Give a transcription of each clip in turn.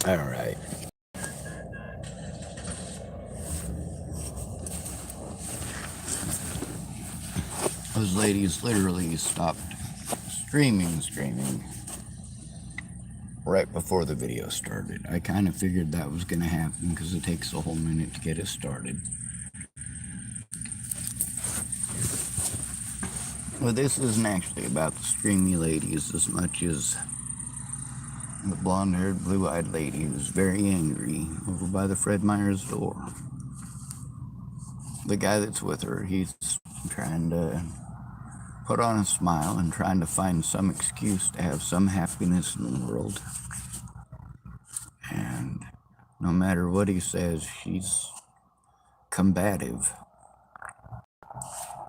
Alright. Those ladies literally stopped screaming right before the video started. I kind of figured that was going to happen because it takes a whole minute to get us started. Well, this isn't actually about the Screamy Ladies as much as the blonde-haired, blue-eyed lady who's very angry over by the Fred Meyer's door. The guy that's with her, he's trying to put on a smile and trying to find some excuse to have some happiness in the world. And no matter what he says, she's combative.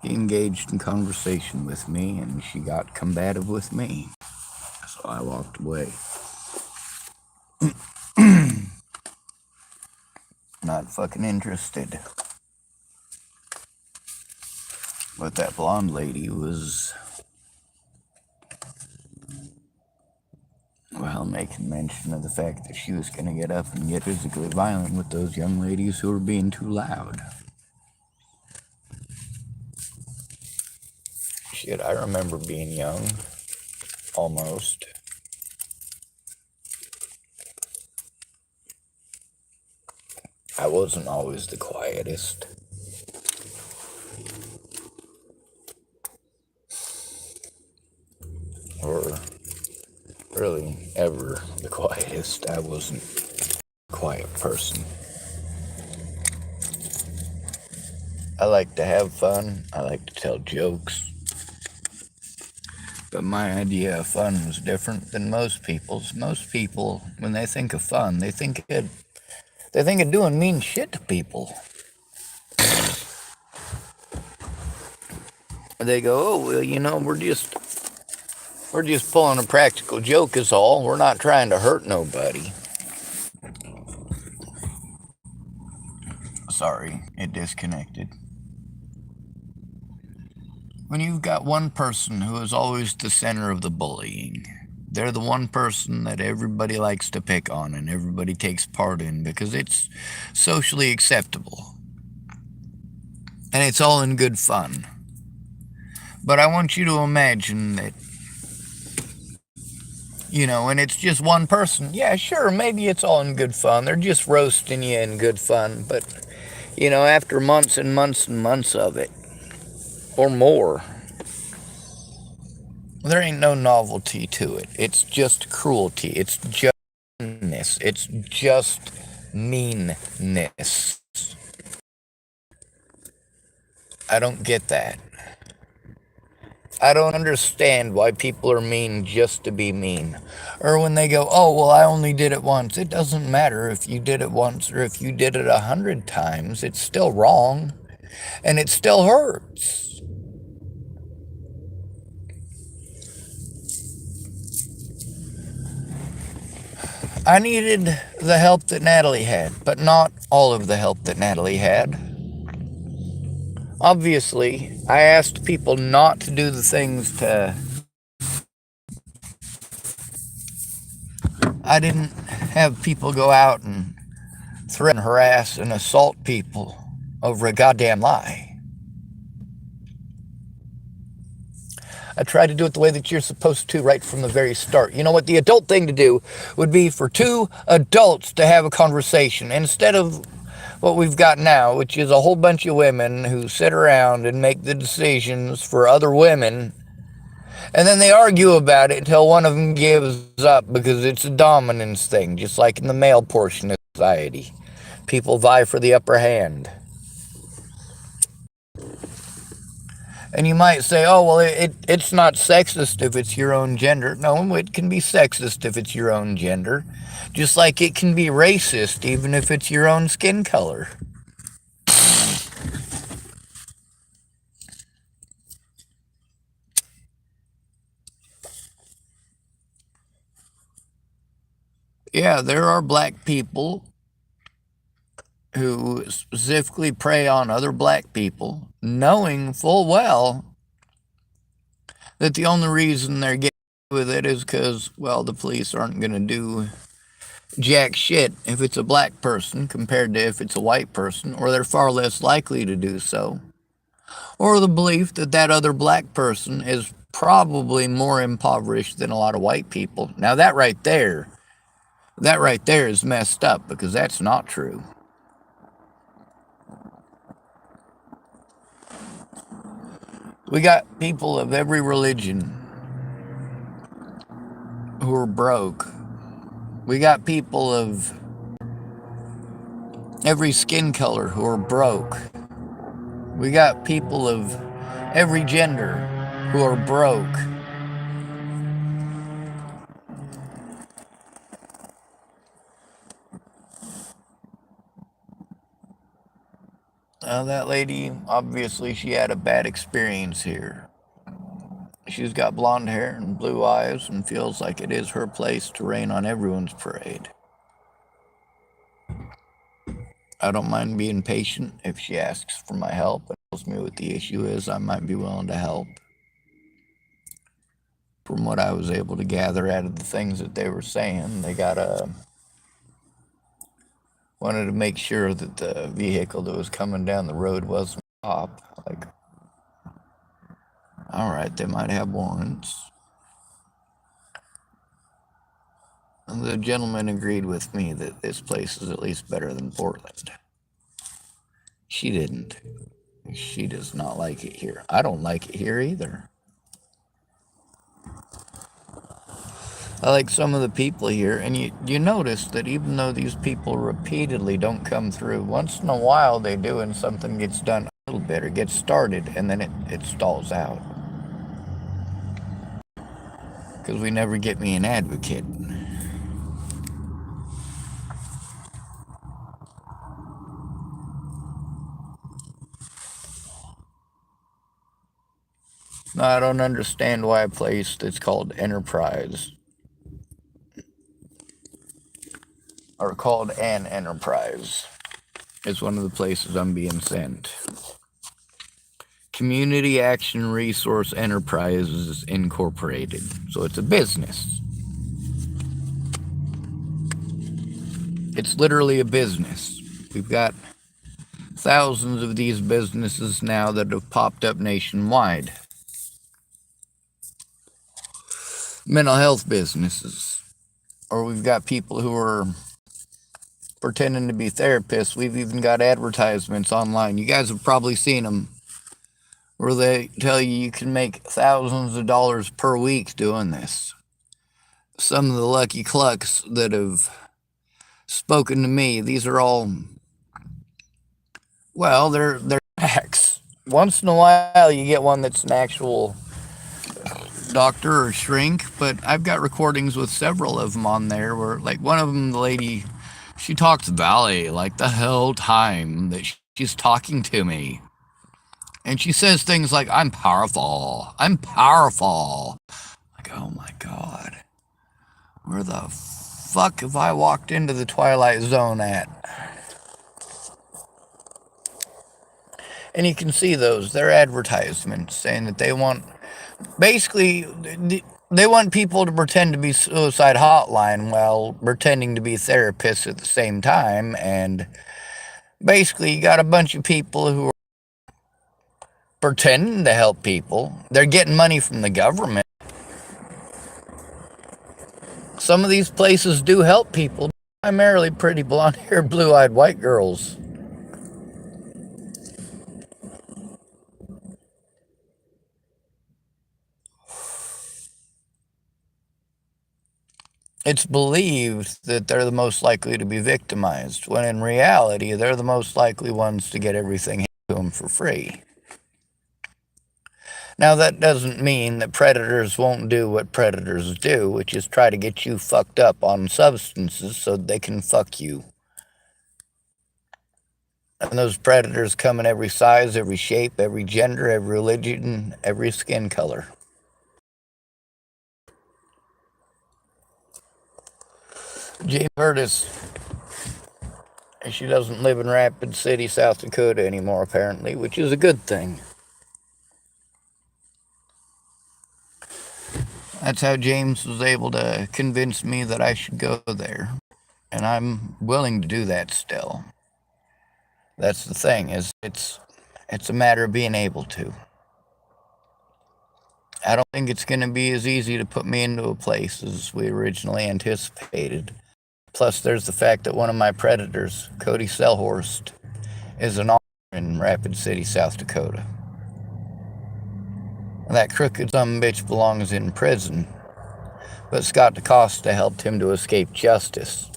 He engaged in conversation with me, and she got combative with me. So I walked away. Not fucking interested. But that blonde lady was, well, making mention of the fact that she was going to get up and get physically violent with those young ladies who were being too loud. Shit, I remember being young. Almost. I wasn't always the quietest. Or really ever the quietest. I wasn't a quiet person. I like to have fun. I like to tell jokes. But my idea of fun was different than most people's. Most people, when they think of fun, they think of doing mean shit to people. They go, oh, well, you know, we're just pulling a practical joke is all. We're not trying to hurt nobody. Sorry, it disconnected. When you've got one person who is always the center of the bullying, they're the one person that everybody likes to pick on and everybody takes part in because it's socially acceptable. And it's all in good fun. But I want you to imagine that, you know, and it's just one person. Yeah, sure, maybe it's all in good fun. They're just roasting you in good fun. But, you know, after months and months and months of it, or more, there ain't no novelty to it. It's just cruelty. It's just meanness. It's just meanness. I don't get that. I don't understand why people are mean just to be mean. Or when they go, oh, well, I only did it once. It doesn't matter if you did it once or if you did it 100 times. It's still wrong. And it still hurts. I needed the help that Natalie had, but not all of the help that Natalie had. Obviously, I asked people not to do the things to... I didn't have people go out and threaten, harass, and assault people over a goddamn lie. I tried to do it the way that you're supposed to right from the very start. You know what? The adult thing to do would be for two adults to have a conversation instead of what we've got now, which is a whole bunch of women who sit around and make the decisions for other women, and then they argue about it until one of them gives up because it's a dominance thing, just like in the male portion of society. People vie for the upper hand. And you might say, oh, well, it's not sexist if it's your own gender. No, it can be sexist if it's your own gender. Just like it can be racist even if it's your own skin color. Yeah, there are black people who specifically prey on other black people, knowing full well that the only reason they're getting away with it is because, well, the police aren't going to do jack shit if it's a black person compared to if it's a white person, or they're far less likely to do so. Or the belief that that other black person is probably more impoverished than a lot of white people. Now that right there is messed up because that's not true. We got people of every religion who are broke. We got people of every skin color who are broke. We got people of every gender who are broke. That lady, obviously, she had a bad experience here. She's got blonde hair and blue eyes and feels like it is her place to rain on everyone's parade. I don't mind being patient. If she asks for my help and tells me what the issue is, I might be willing to help. From what I was able to gather out of the things that they were saying, they wanted to make sure that the vehicle that was coming down the road wasn't a cop. Like, all right, they might have warrants. And the gentleman agreed with me that this place is at least better than Portland. She didn't. She does not like it here. I don't like it here either. I like some of the people here, and you notice that even though these people repeatedly don't come through, once in a while they do, and something gets done a little bit or gets started, and then it stalls out. Because we never get me an advocate. No, I don't understand why a place that's called Enterprise, or called an Enterprise, is one of the places I'm being sent. Community Action Resource Enterprises Incorporated. So it's a business. It's literally a business. We've got thousands of these businesses now that have popped up nationwide. Mental health businesses. Or we've got people who are pretending to be therapists. We've even got advertisements online. You guys have probably seen them where they tell you can make thousands of dollars per week doing this. Some of the lucky clucks that have spoken to me, these are all, well, they're facts. Once in a while you get one that's an actual doctor or shrink, but I've got recordings with several of them on there where, like, one of them, the lady, she talks valley like the whole time that she's talking to me. And she says things like, I'm powerful. I'm powerful. Like, oh my God. Where the fuck have I walked into the Twilight Zone at? And you can see those. They're advertisements saying that they want, basically, they want people to pretend to be suicide hotline while pretending to be therapists at the same time. And basically, you got a bunch of people who are pretending to help people. They're getting money from the government. Some of these places do help people, primarily pretty blonde-haired, blue-eyed white girls. It's believed that they're the most likely to be victimized, when in reality, they're the most likely ones to get everything handed to them for free. Now, that doesn't mean that predators won't do what predators do, which is try to get you fucked up on substances so they can fuck you. And those predators come in every size, every shape, every gender, every religion, every skin color. Jamie Curtis, she doesn't live in Rapid City, South Dakota anymore, apparently, which is a good thing. That's how James was able to convince me that I should go there. And I'm willing to do that still. That's the thing, is it's a matter of being able to. I don't think it's going to be as easy to put me into a place as we originally anticipated. Plus, there's the fact that one of my predators, Cody Selhorst, is an officer in Rapid City, South Dakota. That crooked bitch belongs in prison, but Scott DaCosta helped him to escape justice.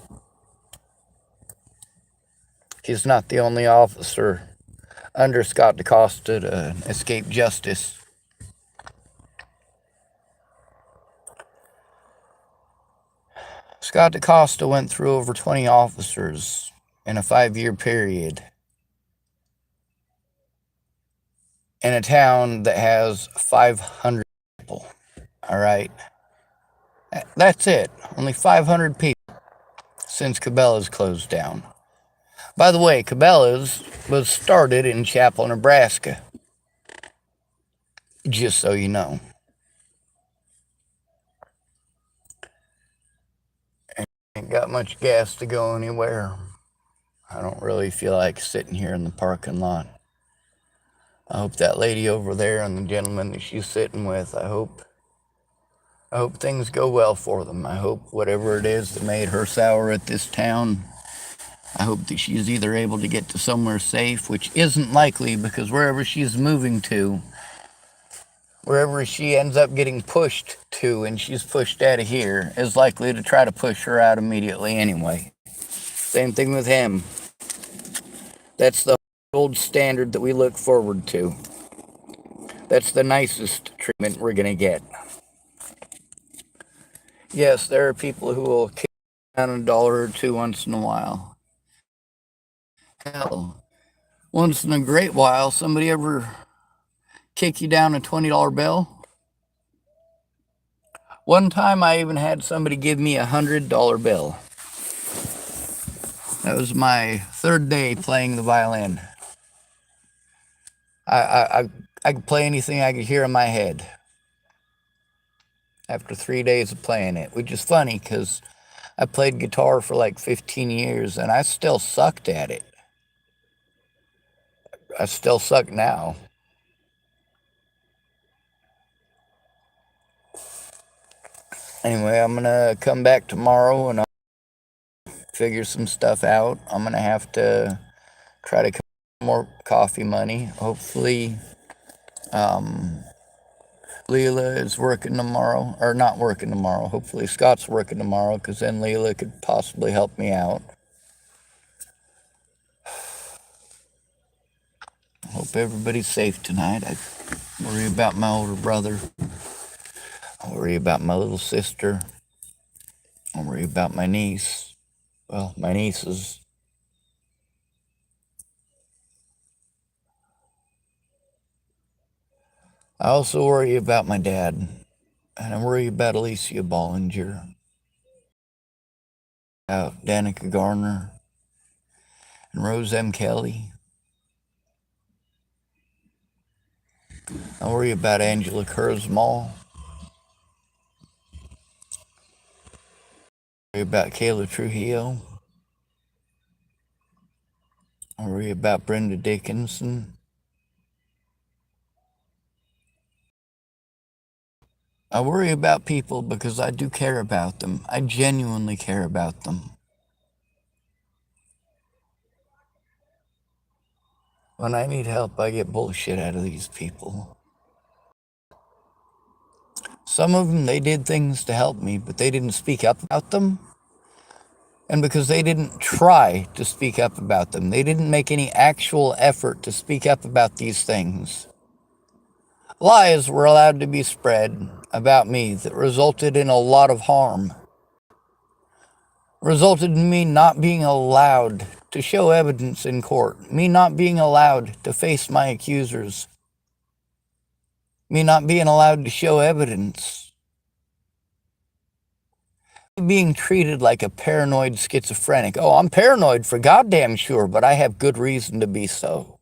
He's not the only officer under Scott DaCosta to escape justice. Scott DaCosta went through over 20 officers in a 5-year period in a town that has 500 people. All right. That's it. Only 500 people since Cabela's closed down. By the way, Cabela's was started in Chapel, Nebraska. Just so you know. Ain't got much gas to go anywhere. I don't really feel like sitting here in the parking lot. I hope that lady over there and the gentleman that she's sitting with, I hope things go well for them. I hope whatever it is that made her sour at this town, I hope that she's either able to get to somewhere safe, which isn't likely because wherever she's moving to, wherever she ends up getting pushed to and she's pushed out of here, is likely to try to push her out immediately anyway. Same thing with him. That's the gold standard that we look forward to. That's the nicest treatment we're going to get. Yes, there are people who will kick down $1 or $2 once in a while. Hell, once in a great while, somebody ever kick you down a $20 bill? One time I even had somebody give me a $100 bill. That was my third day playing the violin. I could play anything I could hear in my head after 3 days of playing it, which is funny because I played guitar for like 15 years and I still sucked at it. I still suck now. Anyway, I'm going to come back tomorrow and I'll figure some stuff out. I'm going to have to try to come up with more coffee money. Hopefully, Leela is working tomorrow, or not working tomorrow. Hopefully Scott's working tomorrow because then Leela could possibly help me out. Hope everybody's safe tonight. I worry about my older brother. I worry about my little sister. I worry about my niece. Well, my nieces. I also worry about my dad. And I worry about Alicia Bollinger, Danica Garner, and Rose M. Kelly. I worry about Angela Kurzmal. I worry about Kayla Trujillo. I worry about Brenda Dickinson. I worry about people because I do care about them. I genuinely care about them. When I need help, I get bullshit out of these people. Some of them, they did things to help me, but they didn't speak up about them. And because they didn't try to speak up about them, they didn't make any actual effort to speak up about these things. Lies were allowed to be spread about me that resulted in a lot of harm. Resulted in me not being allowed to show evidence in court, me not being allowed to face my accusers, me not being allowed to show evidence, being treated like a paranoid schizophrenic. Oh, I'm paranoid for goddamn sure, but I have good reason to be so.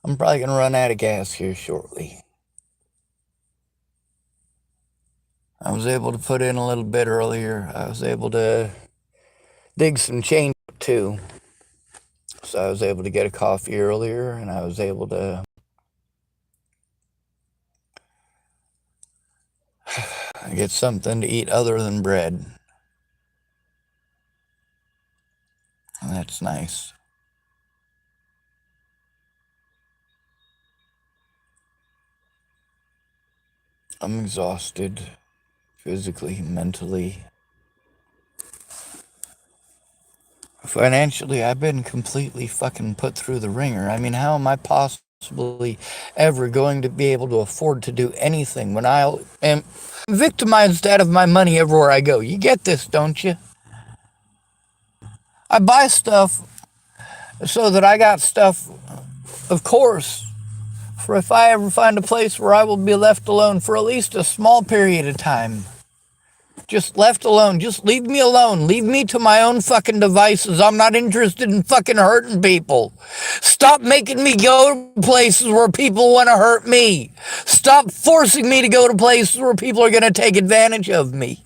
I'm probably going to run out of gas here shortly. was able to put in a little bit earlier. I was able to dig some change too. So I was able to get a coffee earlier, and I was able to get something to eat other than bread. And that's nice. I'm exhausted, physically, mentally. Financially, I've been completely fucking put through the ringer. I mean, how am I possibly ever going to be able to afford to do anything when I am victimized out of my money everywhere I go? You get this, don't you? I buy stuff so that I got stuff, of course, for if I ever find a place where I will be left alone for at least a small period of time. Just left alone. Just leave me alone. Leave me to my own fucking devices. I'm not interested in fucking hurting people. Stop making me go to places where people want to hurt me. Stop forcing me to go to places where people are going to take advantage of me.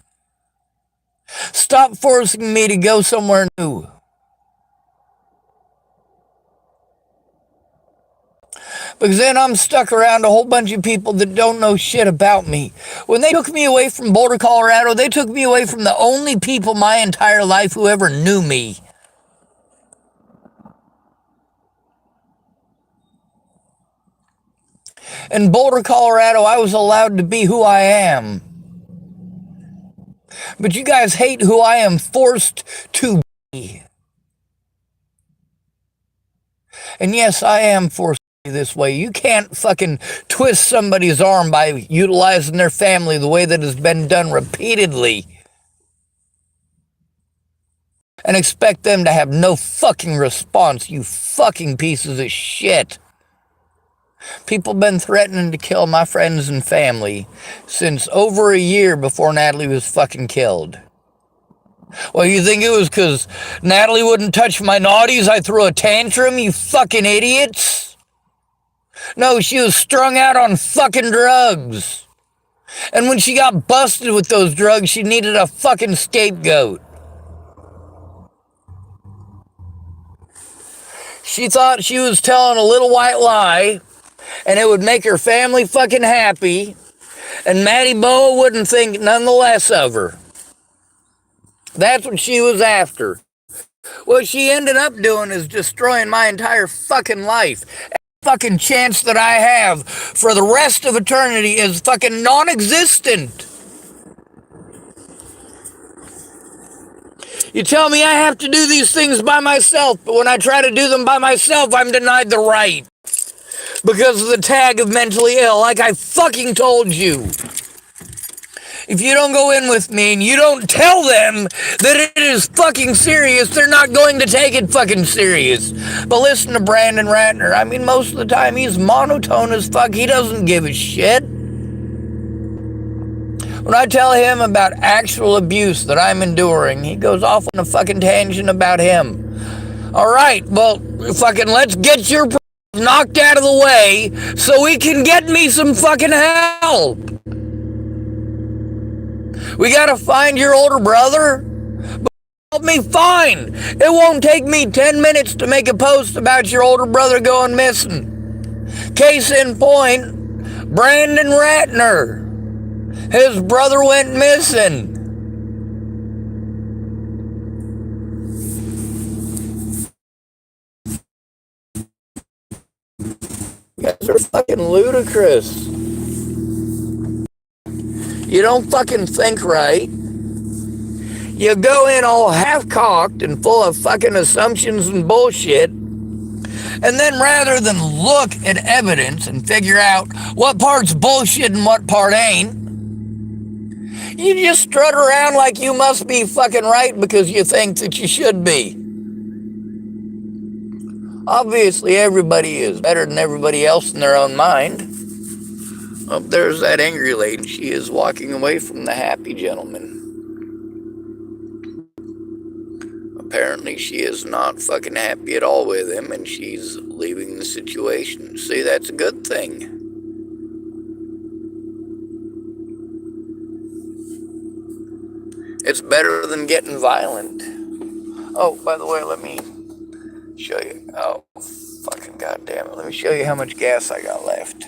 Stop forcing me to go somewhere new. Because then I'm stuck around a whole bunch of people that don't know shit about me. When they took me away from Boulder, Colorado, they took me away from the only people my entire life who ever knew me. In Boulder, Colorado, I was allowed to be who I am. But you guys hate who I am forced to be. And yes, I am forced this way. You can't fucking twist somebody's arm by utilizing their family the way that has been done repeatedly and expect them to have no fucking response, you fucking pieces of shit. People have been threatening to kill my friends and family since over a year before Natalie was fucking killed. Well, you think it was because Natalie wouldn't touch my naughties I threw a tantrum, you fucking idiots? No, she was strung out on fucking drugs. And when she got busted with those drugs, she needed a fucking scapegoat. She thought she was telling a little white lie, and it would make her family fucking happy, and Maddie Boa wouldn't think none the less of her. That's what she was after. What she ended up doing is destroying my entire fucking life. Fucking chance that I have for the rest of eternity is fucking non-existent. You tell me I have to do these things by myself, but when I try to do them by myself, I'm denied the right. Because of the tag of mentally ill, like I fucking told you. If you don't go in with me and you don't tell them that it is fucking serious, they're not going to take it fucking serious. But listen to Brandon Ratner. I mean, most of the time he's monotone as fuck. He doesn't give a shit. When I tell him about actual abuse that I'm enduring, he goes off on a fucking tangent about him. All right, well, fucking let's get your knocked out of the way so we can get me some fucking help. We gotta find your older brother. But help me find. It won't take me 10 minutes to make a post about your older brother going missing. Case in point, Brandon Ratner. His brother went missing. You guys are fucking ludicrous. You don't fucking think right. You go in all half-cocked and full of fucking assumptions and bullshit, and then rather than look at evidence and figure out what part's bullshit and what part ain't, you just strut around like you must be fucking right because you think that you should be. Obviously, everybody is better than everybody else in their own mind. Oh, there's that angry lady. She is walking away from the happy gentleman. Apparently, she is not fucking happy at all with him, and she's leaving the situation. See, that's a good thing. It's better than getting violent. Oh, by the way, let me show you. Oh, fucking goddamn it. Let me show you how much gas I got left.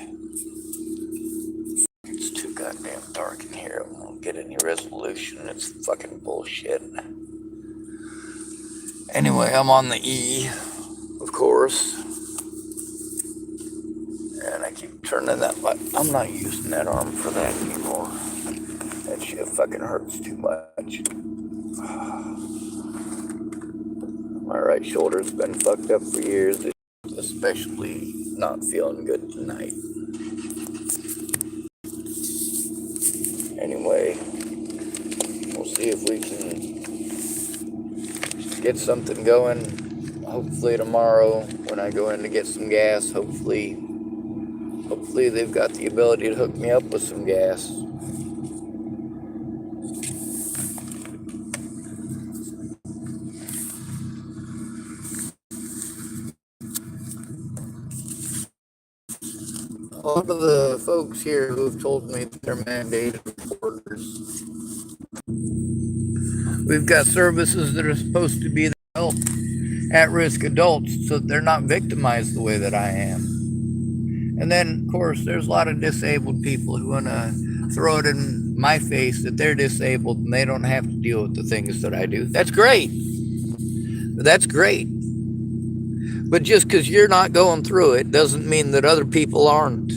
It's too goddamn dark in here. I won't get any resolution. It's fucking bullshit. Anyway, I'm on the E, of course. And I keep turning that button. I'm not using that arm for that anymore. That shit fucking hurts too much. My right shoulder's been fucked up for years, especially not feeling good tonight. Anyway, we'll see if we can get something going. Hopefully tomorrow when I go in to get some gas, hopefully they've got the ability to hook me up with some gas. A lot of the folks here who have told me that they're mandated reporters. We've got services that are supposed to be there to help at-risk adults so that they're not victimized the way that I am. And then, of course, there's a lot of disabled people who want to throw it in my face that they're disabled and they don't have to deal with the things that I do. That's great. That's great. But just because you're not going through it doesn't mean that other people aren't.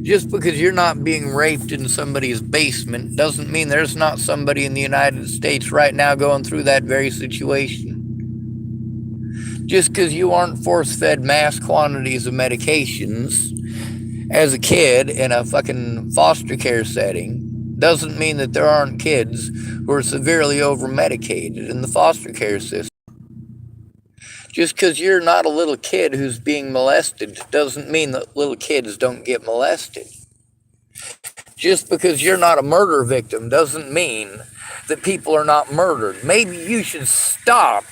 Just because you're not being raped in somebody's basement doesn't mean there's not somebody in the United States right now going through that very situation. Just because you aren't force-fed mass quantities of medications as a kid in a fucking foster care setting doesn't mean that there aren't kids who are severely over-medicated in the foster care system. Just because you're not a little kid who's being molested doesn't mean that little kids don't get molested. Just because you're not a murder victim doesn't mean that people are not murdered. Maybe you should stop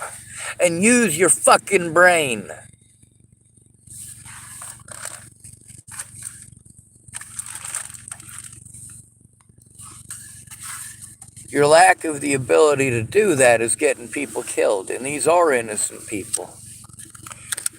and use your fucking brain. Your lack of the ability to do that is getting people killed, and these are innocent people.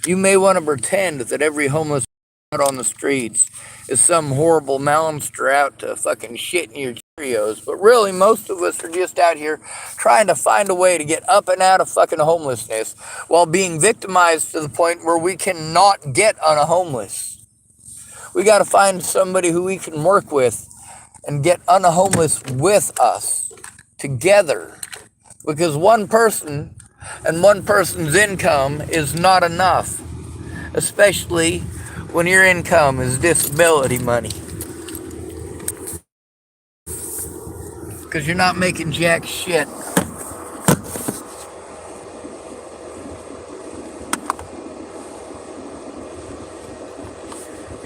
You may want to pretend that every homeless out on the streets is some horrible monster out to fucking shit in your Cheerios, but really most of us are just out here trying to find a way to get up and out of fucking homelessness while being victimized to the point where we cannot get unhomeless. We got to find somebody who we can work with and get unhomeless with us together, because one person and one person's income is not enough, especially when your income is disability money, because you're not making jack shit.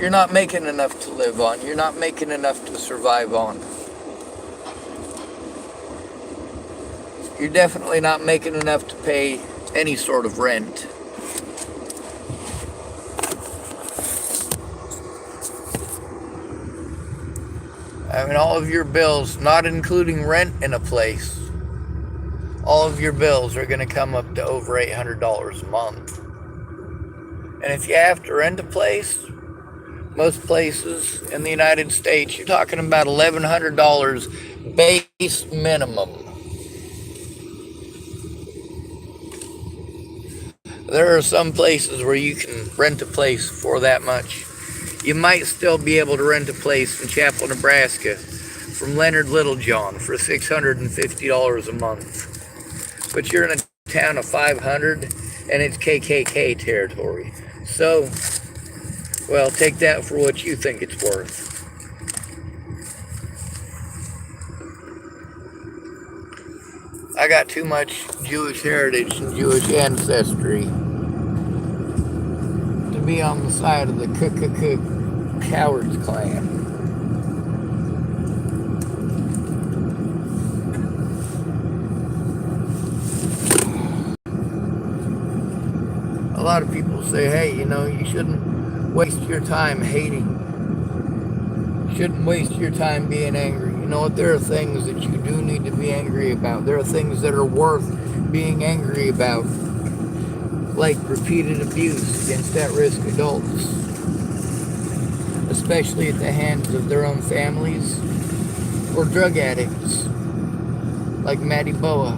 You're not making enough to live on. You're not making enough to survive on. You're definitely not making enough to pay any sort of rent. I mean, all of your bills, not including rent in a place, all of your bills are going to come up to over $800 a month. And if you have to rent a place, most places in the United States, you're talking about $1,100 base minimum. There are some places where you can rent a place for that much. You might still be able to rent a place in Chapel, Nebraska from Leonard Littlejohn for $650 a month. But you're in a town of 500 and it's KKK territory. So, well, take that for what you think it's worth. I got too much Jewish heritage and Jewish ancestry to be on the side of the Cowards clan. A lot of people say, hey, you shouldn't waste your time hating. You shouldn't waste your time being angry. You know what? There are things that you do need to be angry about. There are things that are worth being angry about, like repeated abuse against at-risk adults, especially at the hands of their own families, or drug addicts, like Maddie Boa,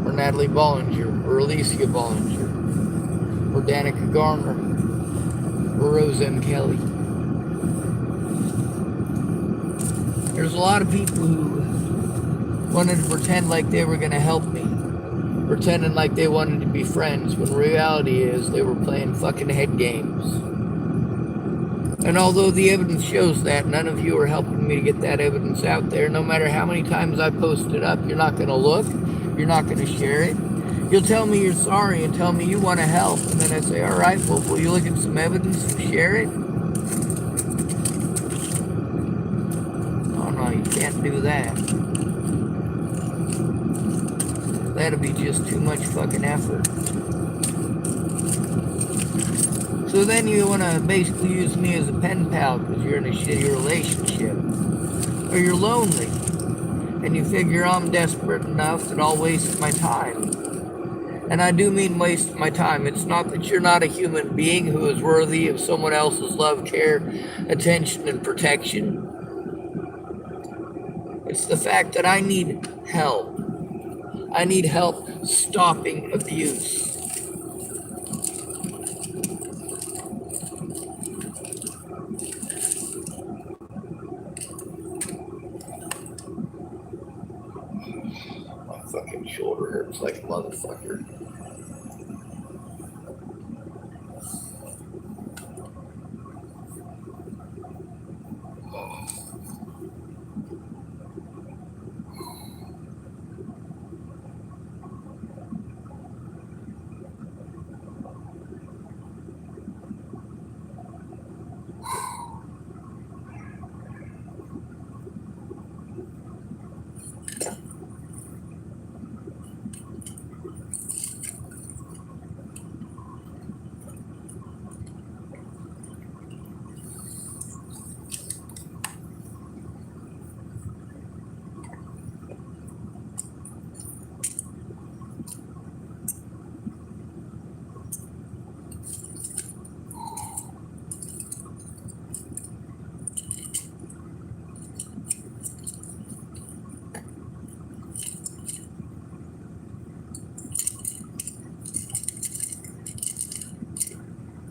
or Natalie Bollinger, or Alicia Bollinger, or Danica Garner, or Rose M. Kelly. There's a lot of people who wanted to pretend like they were going to help me, pretending like they wanted to be friends, when reality is they were playing fucking head games. And although the evidence shows that, none of you are helping me to get that evidence out there. No matter how many times I post it up, you're not going to look, you're not going to share it. You'll tell me you're sorry and tell me you want to help, and then I say, all right, well, will you look at some evidence and share it? Oh no, you can't do that. That'll be just too much fucking effort. So then you want to basically use me as a pen pal because you're in a shitty relationship. Or you're lonely. And you figure I'm desperate enough that I'll waste my time. And I do mean waste my time. It's not that you're not a human being who is worthy of someone else's love, care, attention, and protection. It's the fact that I need help. I need help stopping abuse. My fucking shoulder hurts like a motherfucker.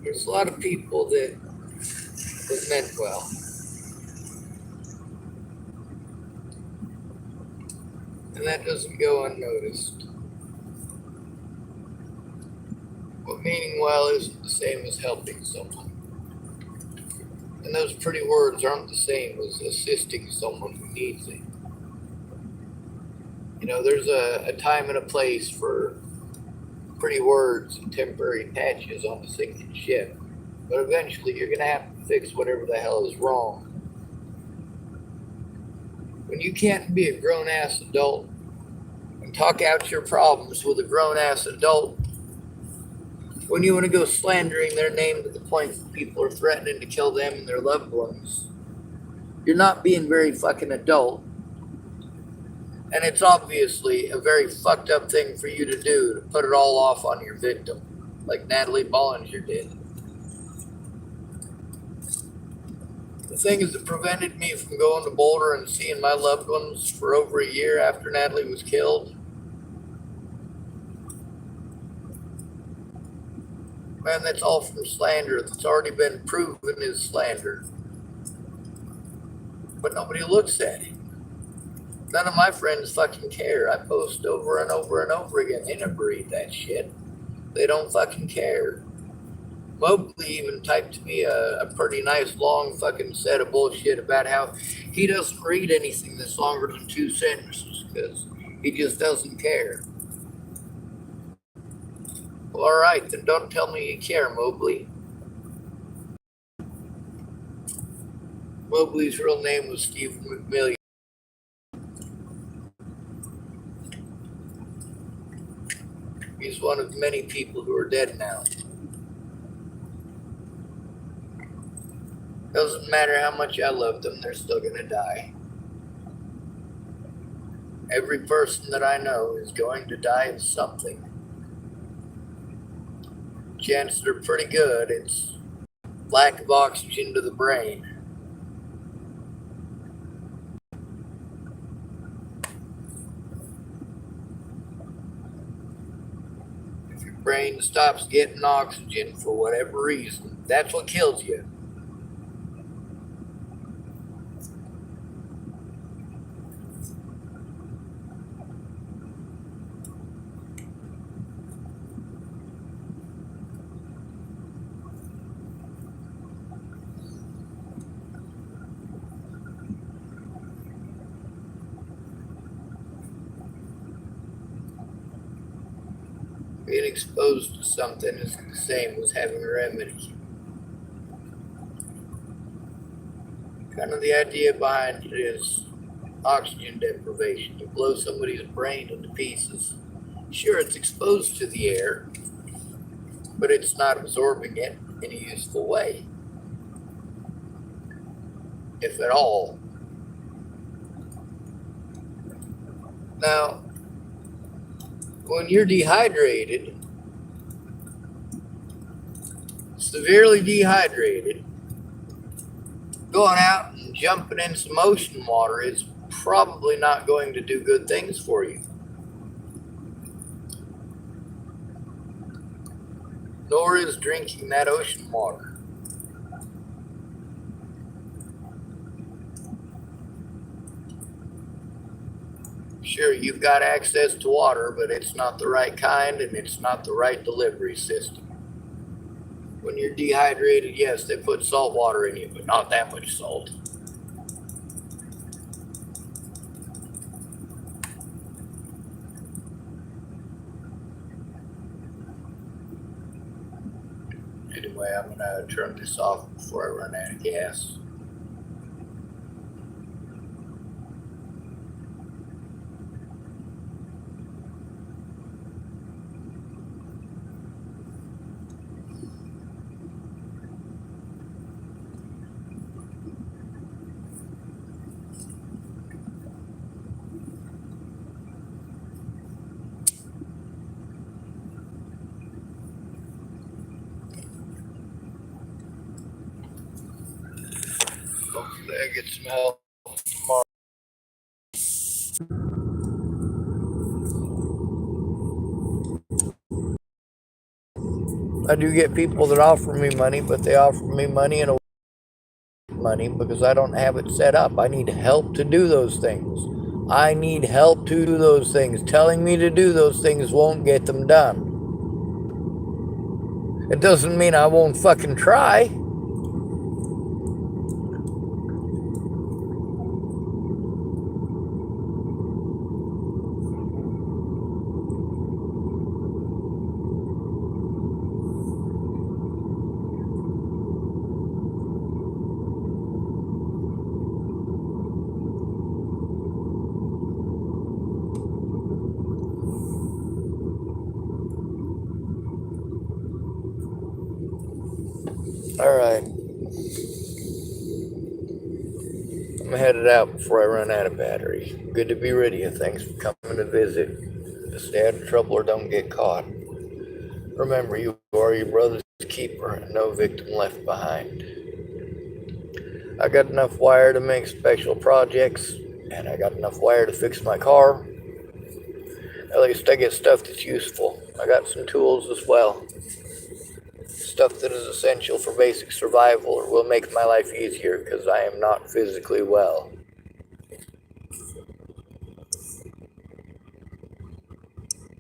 There's a lot of people that meant well. And that doesn't go unnoticed. But meaning well isn't the same as helping someone. And those pretty words aren't the same as assisting someone who needs it. You know, there's a time and a place for pretty words and temporary patches on a sinking ship. But eventually you're going to have to fix whatever the hell is wrong. When you can't be a grown-ass adult and talk out your problems with a grown-ass adult, when you want to go slandering their name to the point that people are threatening to kill them and their loved ones, you're not being very fucking adult. And it's obviously a very fucked up thing for you to do, to put it all off on your victim, like Natalie Bollinger did. The thing is that prevented me from going to Boulder and seeing my loved ones for over a year after Natalie was killed. Man, that's all from slander that's already been proven is slander. But nobody looks at it. None of my friends fucking care. I post over and over and over again. They never read that shit. They don't fucking care. Mobley even typed to me a pretty nice long fucking set of bullshit about how he doesn't read anything that's longer than 2 sentences because he just doesn't care. Well, all right, then don't tell me you care, Mobley. Mobley's real name was Stephen McMillian. He's one of many people who are dead now. Doesn't matter how much I love them, they're still gonna die. Every person that I know is going to die of something. Chances are pretty good it's lack of oxygen to the brain. If your brain stops getting oxygen for whatever reason, that's what kills you. Being exposed to something is the same as having a remedy. Kind of the idea behind it is oxygen deprivation. You blow somebody's brain into pieces. Sure, it's exposed to the air, but it's not absorbing it in a useful way, if at all. Now, when you're dehydrated, severely dehydrated, going out and jumping in some ocean water is probably not going to do good things for you. Nor is drinking that ocean water. Sure, you've got access to water, but it's not the right kind and it's not the right delivery system. When you're dehydrated, yes, they put salt water in you, but not that much salt. Anyway, I'm going to turn this off before I run out of gas. Hopefully I get some help tomorrow. I do get people that offer me money, but they offer me money in a money because I don't have it set up. I need help to do those things. I need help to do those things. Telling me to do those things won't get them done. It doesn't mean I won't fucking try. All right. I'm headed out before I run out of battery. Good to be with you. Thanks for coming to visit. Stay out of trouble or don't get caught. Remember, you are your brother's keeper and no victim left behind. I got enough wire to make special projects, and I got enough wire to fix my car. At least I get stuff that's useful. I got some tools as well. Stuff that is essential for basic survival or will make my life easier because I am not physically well.